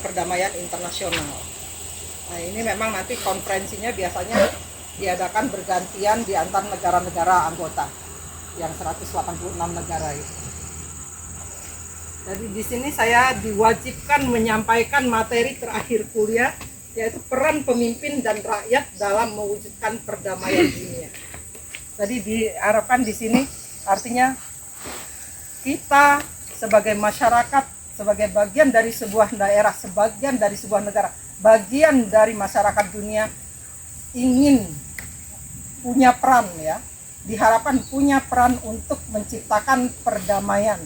perdamaian internasional. Nah, ini memang nanti konferensinya biasanya diadakan bergantian di antar negara-negara anggota yang 186 negara itu. Jadi di sini saya diwajibkan menyampaikan materi terakhir kuliah, yaitu peran pemimpin dan rakyat dalam mewujudkan perdamaian dunia. Jadi diharapkan di sini artinya kita sebagai masyarakat, sebagai bagian dari sebuah daerah, sebagian dari sebuah negara, bagian dari masyarakat dunia ingin punya peran, ya, diharapkan punya peran untuk menciptakan perdamaian,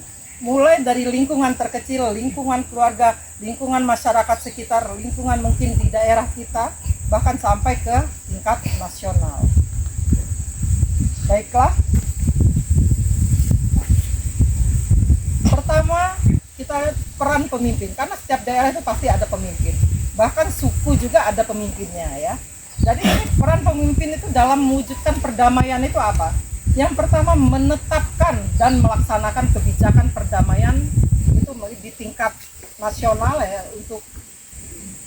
mulai dari lingkungan terkecil, lingkungan keluarga, lingkungan masyarakat sekitar, lingkungan mungkin di daerah kita, bahkan sampai ke tingkat nasional. Baiklah, pertama kita peran pemimpin, karena setiap daerah itu pasti ada pemimpin, bahkan suku juga ada pemimpinnya, ya. Jadi peran pemimpin itu dalam mewujudkan perdamaian itu apa? Yang pertama, menetapkan dan melaksanakan kebijakan perdamaian itu di tingkat nasional, ya, untuk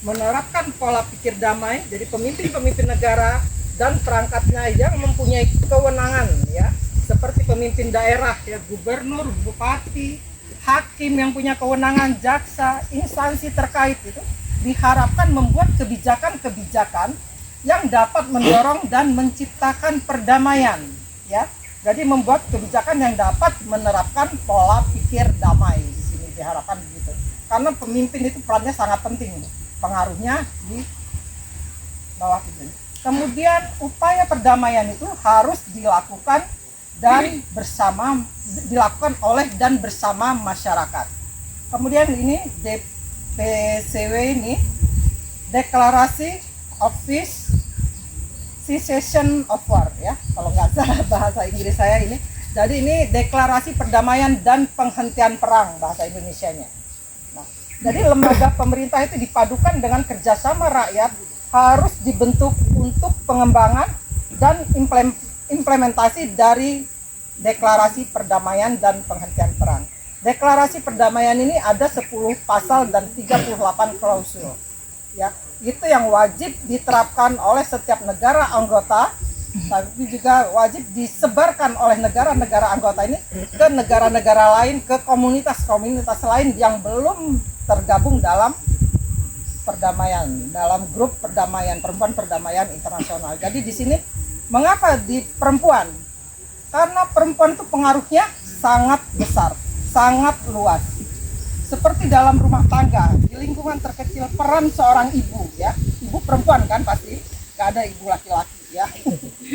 menerapkan pola pikir damai. Jadi pemimpin-pemimpin negara dan perangkatnya yang mempunyai kewenangan, ya, seperti pemimpin daerah, ya, gubernur, bupati, hakim yang punya kewenangan, jaksa, instansi terkait itu diharapkan membuat kebijakan-kebijakan yang dapat mendorong dan menciptakan perdamaian, ya. Jadi membuat kebijakan yang dapat menerapkan pola pikir damai, di sini diharapkan begitu. Karena pemimpin itu perannya sangat penting, pengaruhnya di bawah itu. Kemudian upaya perdamaian itu harus dilakukan oleh dan bersama masyarakat. Kemudian ini DPCW ini, Deklarasi of Peace, Cessation of War, ya, kalau nggak salah bahasa Inggris saya ini. Jadi ini deklarasi perdamaian dan penghentian perang bahasa Indonesianya. Nah, jadi lembaga pemerintah itu dipadukan dengan kerjasama rakyat, harus dibentuk untuk pengembangan dan implementasi dari deklarasi perdamaian dan penghentian perang. Deklarasi perdamaian ini ada 10 pasal dan 38 klausul, ya. Itu yang wajib diterapkan oleh setiap negara anggota, tapi juga wajib disebarkan oleh negara-negara anggota ini ke negara-negara lain, ke komunitas-komunitas lain yang belum tergabung dalam perdamaian, dalam grup perdamaian, perempuan perdamaian internasional. Jadi di sini mengapa di perempuan? Karena perempuan itu pengaruhnya sangat besar, sangat luas. Seperti dalam rumah tangga, di lingkungan terkecil, peran seorang ibu, ya, ibu perempuan kan pasti, nggak ada ibu laki-laki, ya.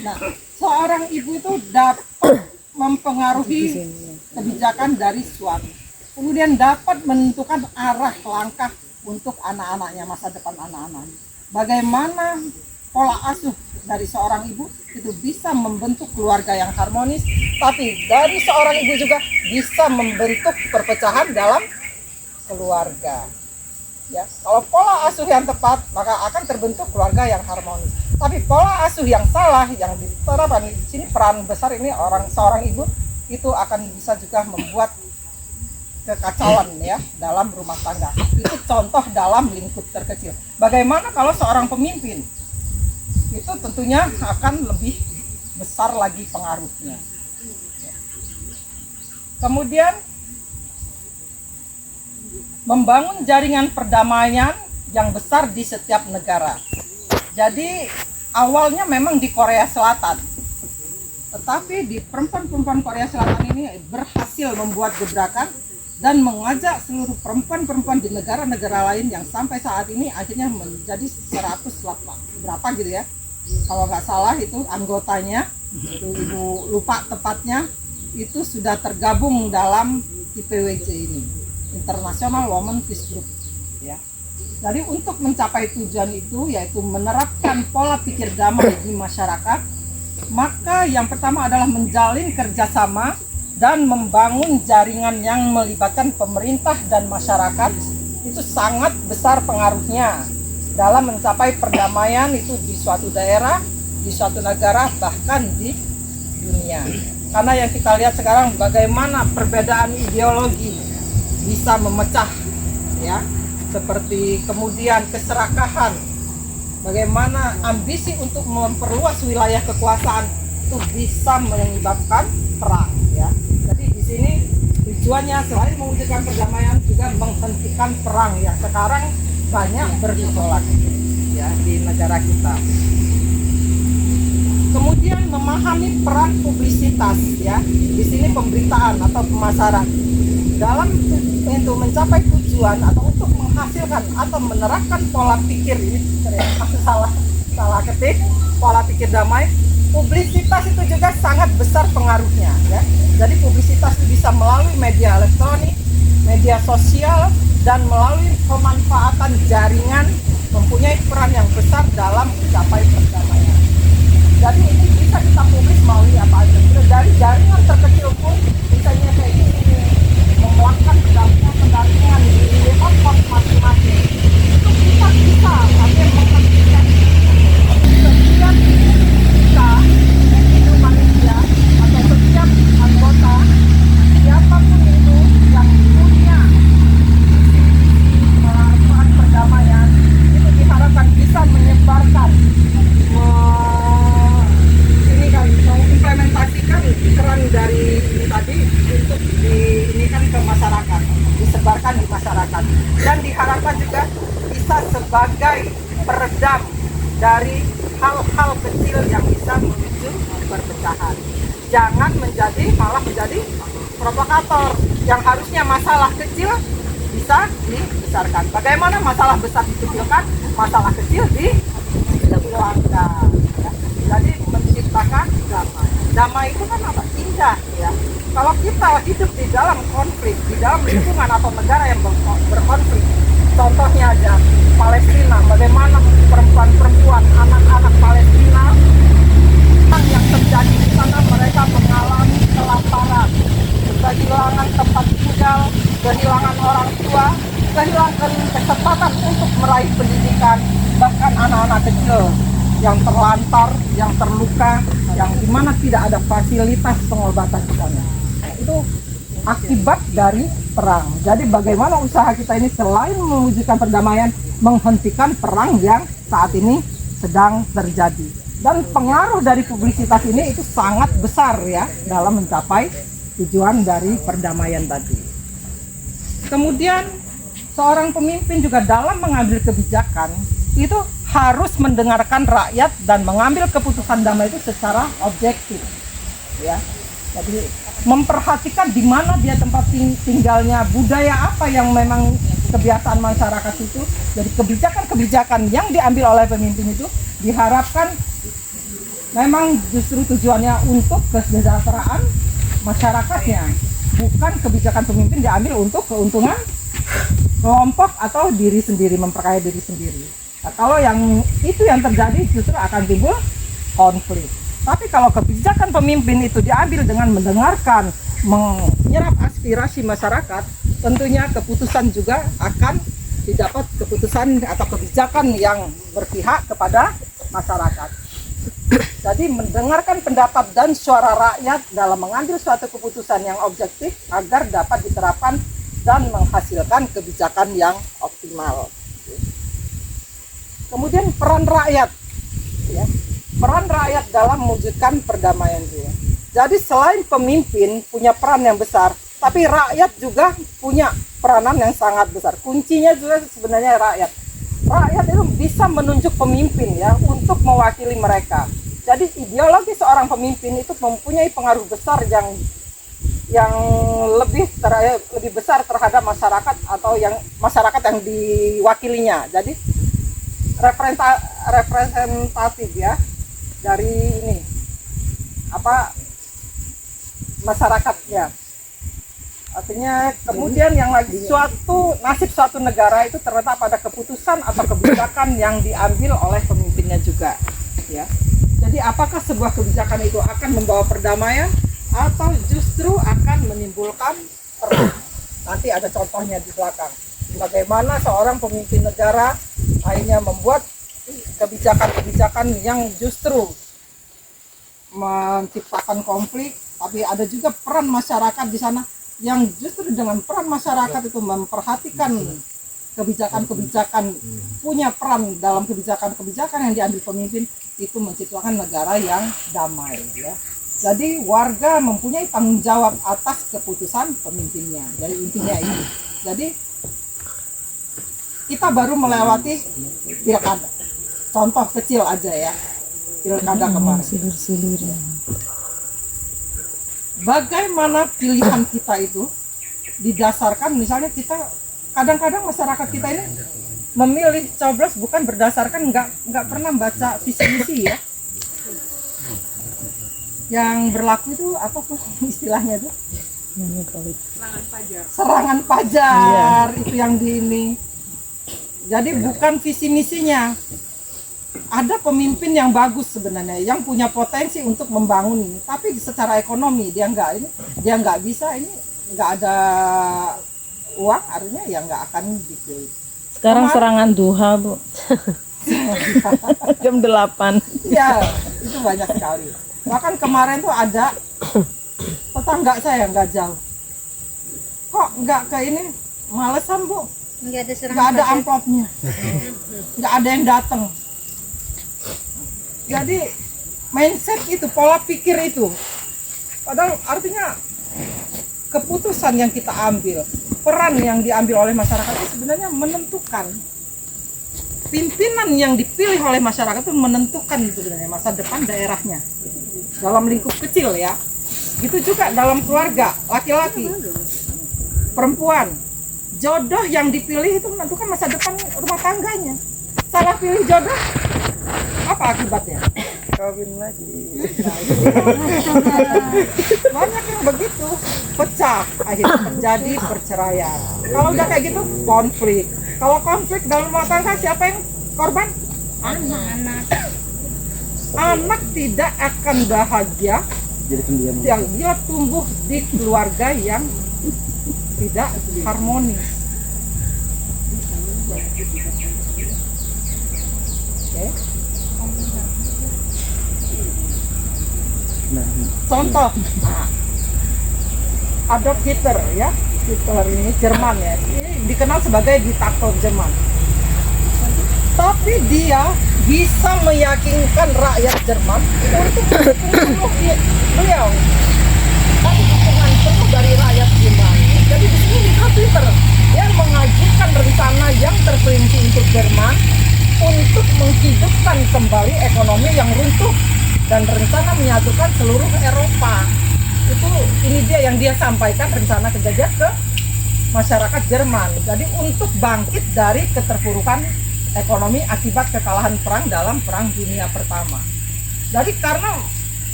Nah, seorang ibu itu dapat mempengaruhi kebijakan dari suami, kemudian dapat menentukan arah langkah untuk anak-anaknya, masa depan anak-anaknya. Bagaimana pola asuh dari seorang ibu itu bisa membentuk keluarga yang harmonis, tapi dari seorang ibu juga bisa membentuk perpecahan dalam keluarga, ya. Kalau pola asuh yang tepat, maka akan terbentuk keluarga yang harmonis. Tapi pola asuh yang salah, yang diterapkan di sini, peran besar ini seorang ibu itu akan bisa juga membuat kekacauan, ya, dalam rumah tangga. Itu contoh dalam lingkup terkecil. Bagaimana kalau seorang pemimpin? Itu tentunya akan lebih besar lagi pengaruhnya. Kemudian membangun jaringan perdamaian yang besar di setiap negara. Jadi awalnya memang di Korea Selatan, tetapi di perempuan-perempuan Korea Selatan ini berhasil membuat gebrakan dan mengajak seluruh perempuan-perempuan di negara-negara lain yang sampai saat ini akhirnya menjadi 108 berapa gitu, ya. Kalau nggak salah itu anggotanya, itu ibu lupa tepatnya, itu sudah tergabung dalam IPWC ini, International Women Peace Group, ya. Jadi untuk mencapai tujuan itu, yaitu menerapkan pola pikir damai di masyarakat, maka yang pertama adalah menjalin kerjasama dan membangun jaringan yang melibatkan pemerintah dan masyarakat. Itu sangat besar pengaruhnya dalam mencapai perdamaian itu di suatu daerah, di suatu negara, bahkan di dunia. Karena yang kita lihat sekarang bagaimana perbedaan ideologi bisa memecah, ya, seperti kemudian keserakahan, bagaimana ambisi untuk memperluas wilayah kekuasaan itu bisa menyebabkan perang ya. Jadi di sini tujuannya selain mewujudkan perdamaian juga menghentikan perang yang sekarang banyak bergejolak ya di negara kita. Kemudian memahami peran publisitas ya. Di sini pemberitaan atau pemasaran dalam untuk mencapai tujuan atau untuk menghasilkan atau menerapkan pola pikir ini salah ketik pola pikir damai. Publisitas itu juga sangat besar pengaruhnya ya. Jadi publisitas itu bisa melalui media elektronik, media sosial, dan melalui pemanfaatan jaringan mempunyai peran yang besar dalam mencapai perdamaian. Jadi ini bisa kita publis melalui apa aja. Dari jaringan terkecil pun misalnya kayak ini melakukan pendampingan di hotspot masing-masing. Itu kita artinya menghentikan setiap kita individu manusia atau setiap anggota siapapun itu yang punya melakukan perdamaian itu diharapkan bisa menyebarkan mengimplementasikan peran dari ini tadi untuk diinikan ke masyarakat, disebarkan di masyarakat, dan diharapkan juga bisa sebagai peredam dari hal-hal kecil yang bisa memicu perpecahan. Jangan malah menjadi provokator yang harusnya masalah kecil bisa dibesarkan. Bagaimana masalah besar dikecilkan, masalah kecil dikeluarkan. Ya. Jadi menciptakan damai. Damai itu kan apa? Indah ya. Kalau kita hidup di dalam konflik, di dalam lingkungan atau negara yang berkonflik, contohnya aja Palestina, bagaimana perempuan-perempuan, anak-anak Palestina yang terjadi di sana, mereka mengalami kelaparan, kehilangan tempat tinggal, kehilangan orang tua, kehilangan kesempatan untuk meraih pendidikan, bahkan anak-anak kecil yang terlantar, yang terluka, yang dimana tidak ada fasilitas pengobatan di sana. Itu akibat dari perang. Jadi bagaimana usaha kita ini selain mewujudkan perdamaian, menghentikan perang yang saat ini sedang terjadi. Dan pengaruh dari publisitas ini itu sangat besar ya dalam mencapai tujuan dari perdamaian tadi. Kemudian seorang pemimpin juga dalam mengambil kebijakan itu harus mendengarkan rakyat dan mengambil keputusan damai itu secara objektif ya. Jadi memperhatikan di mana dia tempat tinggalnya, budaya apa yang memang kebiasaan masyarakat itu. Jadi kebijakan-kebijakan yang diambil oleh pemimpin itu diharapkan memang justru tujuannya untuk kesejahteraan masyarakatnya, bukan kebijakan pemimpin diambil untuk keuntungan kelompok atau diri sendiri, memperkaya diri sendiri. Nah, kalau yang itu yang terjadi justru akan timbul konflik. Tapi kalau kebijakan pemimpin itu diambil dengan mendengarkan, menyerap aspirasi masyarakat, tentunya keputusan juga akan didapat keputusan atau kebijakan yang berpihak kepada masyarakat. Jadi mendengarkan pendapat dan suara rakyat dalam mengambil suatu keputusan yang objektif agar dapat diterapkan dan menghasilkan kebijakan yang optimal. Kemudian peran rakyat, ya, peran rakyat dalam mewujudkan perdamaian juga. Jadi selain pemimpin punya peran yang besar, tapi rakyat juga punya peranan yang sangat besar. Kuncinya juga sebenarnya rakyat. Rakyat itu bisa menunjuk pemimpin ya untuk mewakili mereka. Jadi ideologi seorang pemimpin itu mempunyai pengaruh besar yang lebih besar terhadap masyarakat atau yang masyarakat yang diwakilinya. Jadi representatif ya dari ini masyarakatnya. Artinya kemudian yang lagi nasib suatu negara itu terletak pada keputusan atau kebijakan yang diambil oleh pemimpinnya juga ya. Jadi apakah sebuah kebijakan itu akan membawa perdamaian atau justru akan menimbulkan perang? Nanti ada contohnya di belakang. Bagaimana seorang pemimpin negara akhirnya membuat kebijakan-kebijakan yang justru menciptakan konflik, tapi ada juga peran masyarakat di sana yang justru dengan peran masyarakat itu memperhatikan kebijakan-kebijakan, punya peran dalam kebijakan-kebijakan yang diambil pemimpin, itu menciptakan negara yang damai ya. Jadi warga mempunyai tanggung jawab atas keputusan pemimpinnya. Jadi intinya ini. Jadi kita baru melewati pilkada. Contoh kecil aja ya, pilkada kemarin. Bagaimana pilihan kita itu didasarkan, misalnya kita kadang-kadang masyarakat kita ini memilih coblos bukan berdasarkan nggak pernah baca visi misi ya. Yang berlaku itu apa tuh istilahnya tuh? Serangan pajar itu yang di ini. Jadi bukan visi misinya. Ada pemimpin yang bagus sebenarnya, yang punya potensi untuk membangun ini, tapi secara ekonomi dia nggak bisa, ini nggak ada uang, artinya ya nggak akan dipilih. Sekarang serangan duha, Bu. Jam 8. Ya, itu banyak sekali. Bahkan kemarin tuh ada tetangga saya nggak jauh. Kok nggak ke ini? Malesan, Bu. Nggak ada amplopnya. Nggak ada yang datang. Jadi mindset itu, pola pikir itu. Padahal artinya keputusan yang kita ambil, peran yang diambil oleh masyarakat itu sebenarnya menentukan. Pimpinan yang dipilih oleh masyarakat itu menentukan sebenarnya masa depan daerahnya. Dalam lingkup kecil ya. Gitu juga dalam keluarga, laki-laki, perempuan. Jodoh yang dipilih itu menentukan masa depan rumah tangganya. Salah pilih jodoh, apa akibatnya? Kawin lagi. Banyak yang begitu, pecah, akhirnya terjadi perceraian. Kalau udah kayak gitu, konflik. Kalau konflik dalam rumah tangga, siapa yang korban? Anak. Anak tidak akan bahagia yang dia tumbuh di keluarga yang tidak harmonis. Okay. Contoh, Adolf Hitler ya, Hitler ini Jerman ya, ini dikenal sebagai diktator Jerman. Tapi dia bisa meyakinkan rakyat Jerman untuk mendukung beliau. Tapi dukungan penuh dari rakyat Jerman. Jadi di sini Adolf Hitler yang mengajukan rencana yang terperinci untuk Jerman untuk menghidupkan kembali ekonomi yang runtuh dan rencana menyatukan seluruh Eropa. Itu ini dia yang dia sampaikan, rencana kejadian ke masyarakat Jerman. Jadi untuk bangkit dari keterpurukan ekonomi akibat kekalahan perang dalam Perang Dunia Pertama. Jadi karena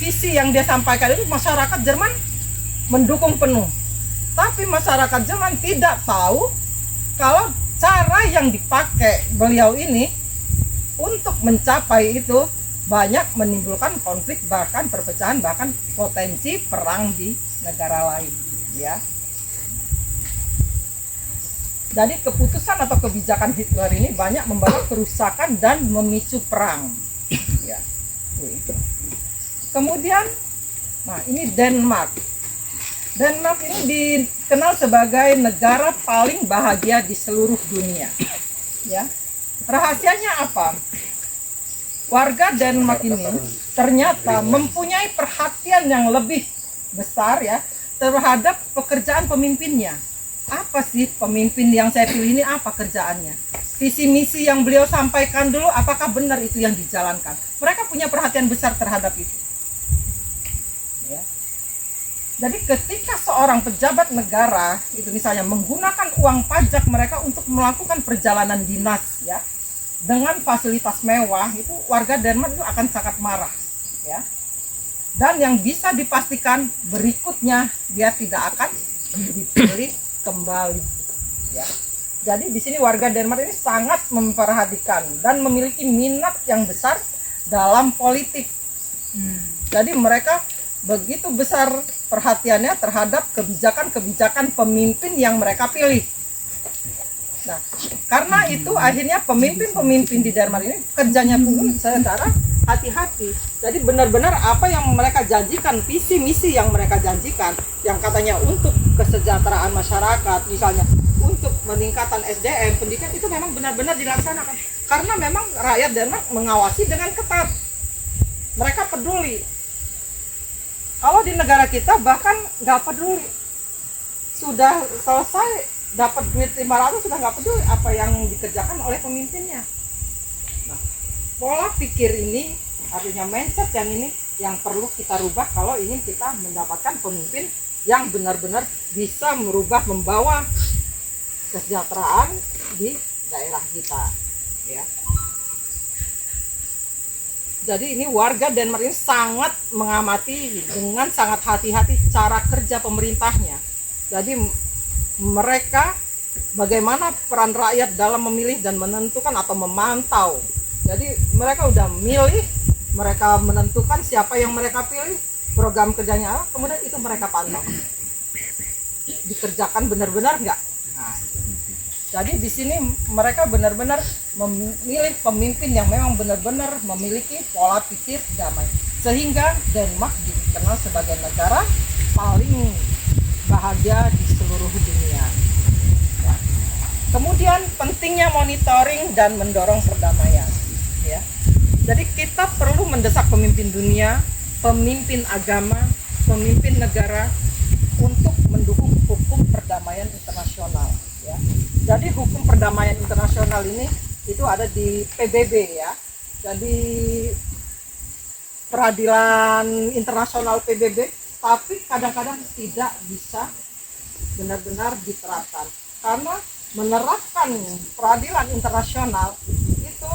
visi yang dia sampaikan itu masyarakat Jerman mendukung penuh. Tapi masyarakat Jerman tidak tahu kalau cara yang dipakai beliau ini untuk mencapai itu banyak menimbulkan konflik, bahkan perpecahan, bahkan potensi perang di negara lain ya. Jadi keputusan atau kebijakan Hitler ini banyak membawa kerusakan dan memicu perang ya. Kemudian nah ini Denmark ini dikenal sebagai negara paling bahagia di seluruh dunia ya. Rahasianya apa? Warga Denmark ini ternyata mempunyai perhatian yang lebih besar ya terhadap pekerjaan pemimpinnya. Apa sih pemimpin yang saya pilih ini, apa kerjaannya? Visi misi yang beliau sampaikan dulu, apakah benar itu yang dijalankan? Mereka punya perhatian besar terhadap itu. Ya. Jadi ketika seorang pejabat negara itu misalnya menggunakan uang pajak mereka untuk melakukan perjalanan dinas ya dengan fasilitas mewah, itu warga Denmark itu akan sangat marah ya. Dan yang bisa dipastikan berikutnya dia tidak akan dipilih kembali ya. Jadi di sini warga Denmark ini sangat memperhatikan dan memiliki minat yang besar dalam politik. Jadi mereka begitu besar perhatiannya terhadap kebijakan-kebijakan pemimpin yang mereka pilih. Nah, karena itu akhirnya pemimpin-pemimpin di Denmark ini kerjanya pun secara hati-hati. Jadi benar-benar apa yang mereka janjikan, visi misi yang mereka janjikan, yang katanya untuk kesejahteraan masyarakat, misalnya untuk peningkatan SDM, pendidikan, itu memang benar-benar dilaksanakan. Karena memang rakyat Denmark mengawasi dengan ketat. Mereka peduli. Kalau di negara kita bahkan nggak peduli. Sudah selesai dapat duit 500 sudah nggak peduli apa yang dikerjakan oleh pemimpinnya. Nah, pola pikir ini artinya mindset yang ini yang perlu kita rubah kalau ingin kita mendapatkan pemimpin yang benar-benar bisa merubah, membawa kesejahteraan di daerah kita, ya. Jadi ini warga Denmark ini sangat mengamati dengan sangat hati-hati cara kerja pemerintahnya. Jadi mereka bagaimana peran rakyat dalam memilih dan menentukan atau memantau. Jadi mereka udah milih, mereka menentukan siapa yang mereka pilih, program kerjanya apa, kemudian itu mereka pantau. Dikerjakan benar-benar enggak? Nah, jadi di sini mereka benar-benar memilih pemimpin yang memang benar-benar memiliki pola pikir damai. Sehingga Denmark dikenal sebagai negara paling bahagia di seluruh dunia. Ya. Kemudian pentingnya monitoring dan mendorong perdamaian. Ya. Jadi kita perlu mendesak pemimpin dunia, pemimpin agama, pemimpin negara untuk mendukung hukum perdamaian internasional. Ya. Jadi hukum perdamaian internasional ini itu ada di PBB, ya. Jadi peradilan internasional PBB, tapi kadang-kadang tidak bisa benar-benar diterapkan karena menerapkan peradilan internasional itu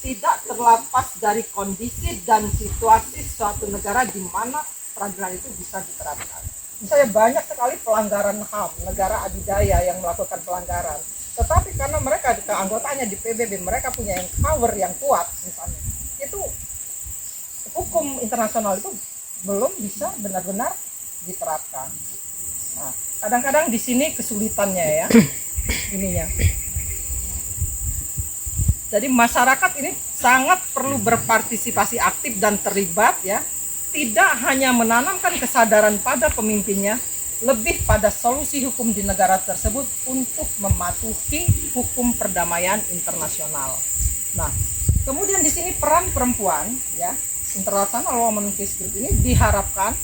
tidak terlepas dari kondisi dan situasi suatu negara di mana peradilan itu bisa diterapkan. Misalnya banyak sekali pelanggaran HAM, negara adidaya yang melakukan pelanggaran, tetapi karena mereka keanggotanya di PBB, mereka punya yang power yang kuat, misalnya itu hukum internasional itu belum bisa benar-benar diterapkan. Nah, kadang-kadang di sini kesulitannya, ya, ininya. Jadi masyarakat ini sangat perlu berpartisipasi aktif dan terlibat, ya. Tidak hanya menanamkan kesadaran pada pemimpinnya, lebih pada solusi hukum di negara tersebut untuk mematuhi hukum perdamaian internasional. Nah, kemudian di sini peran perempuan, ya, International Women Peace Group ini diharapkan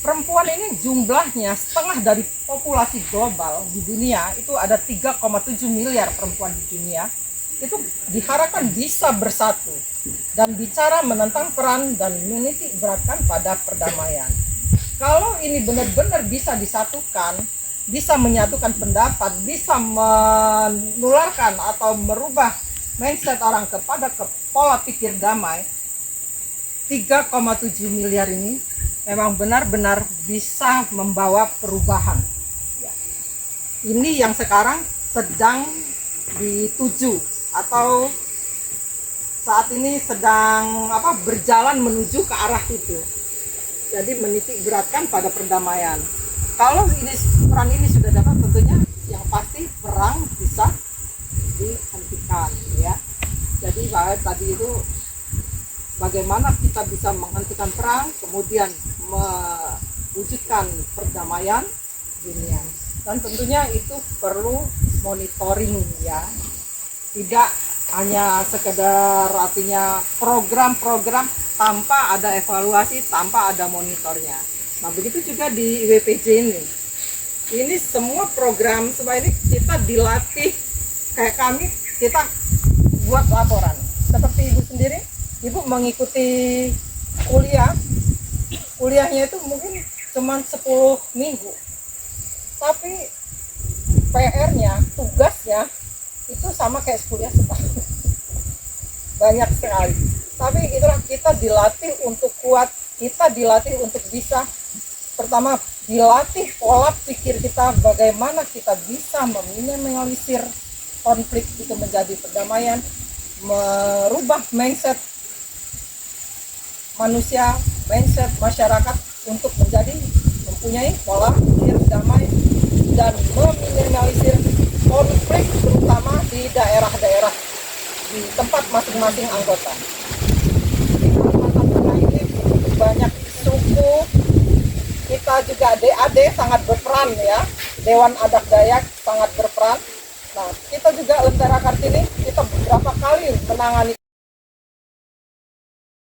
perempuan ini jumlahnya setengah dari populasi global di dunia, itu ada 3,7 miliar perempuan di dunia, itu diharapkan bisa bersatu dan bicara menentang peran dan menitik beratkan pada perdamaian. Kalau ini benar-benar bisa disatukan, bisa menyatukan pendapat, bisa menularkan atau merubah mindset orang kepada pola pikir damai, 3,7 miliar ini memang benar-benar bisa membawa perubahan. Ya. Ini yang sekarang sedang dituju atau saat ini sedang berjalan menuju ke arah itu. Jadi menitik beratkan pada perdamaian. Kalau ini peran ini sudah dapat, tentunya yang pasti perang bisa dihentikan, ya. Jadi tadi itu bagaimana kita bisa menghentikan perang, kemudian mewujudkan perdamaian dunia. Dan tentunya itu perlu monitoring, ya. Tidak hanya sekedar artinya program-program tanpa ada evaluasi, tanpa ada monitornya. Nah, begitu juga di IWPJ ini. Ini semua program semua ini kita dilatih, kayak kami kita buat laporan. Seperti Ibu sendiri, Ibu mengikuti kuliahnya itu mungkin cuma 10 minggu, tapi PR-nya, tugasnya itu sama kayak kuliah setahun. Banyak sekali. Tapi itulah, kita dilatih untuk kuat, kita dilatih untuk bisa, pertama dilatih pola pikir kita, bagaimana kita bisa meminimalisir konflik itu menjadi perdamaian, merubah mindset manusia, mindset masyarakat untuk menjadi mempunyai pola pikir damai dan meminimalisir konflik terutama di daerah-daerah di tempat masing-masing anggota. Di Kalimantan Tengah ini begitu banyak suku, kita juga DAD sangat berperan ya, Dewan Adat Dayak sangat berperan. Nah, kita juga Lentera Kartini, kita beberapa kali menangani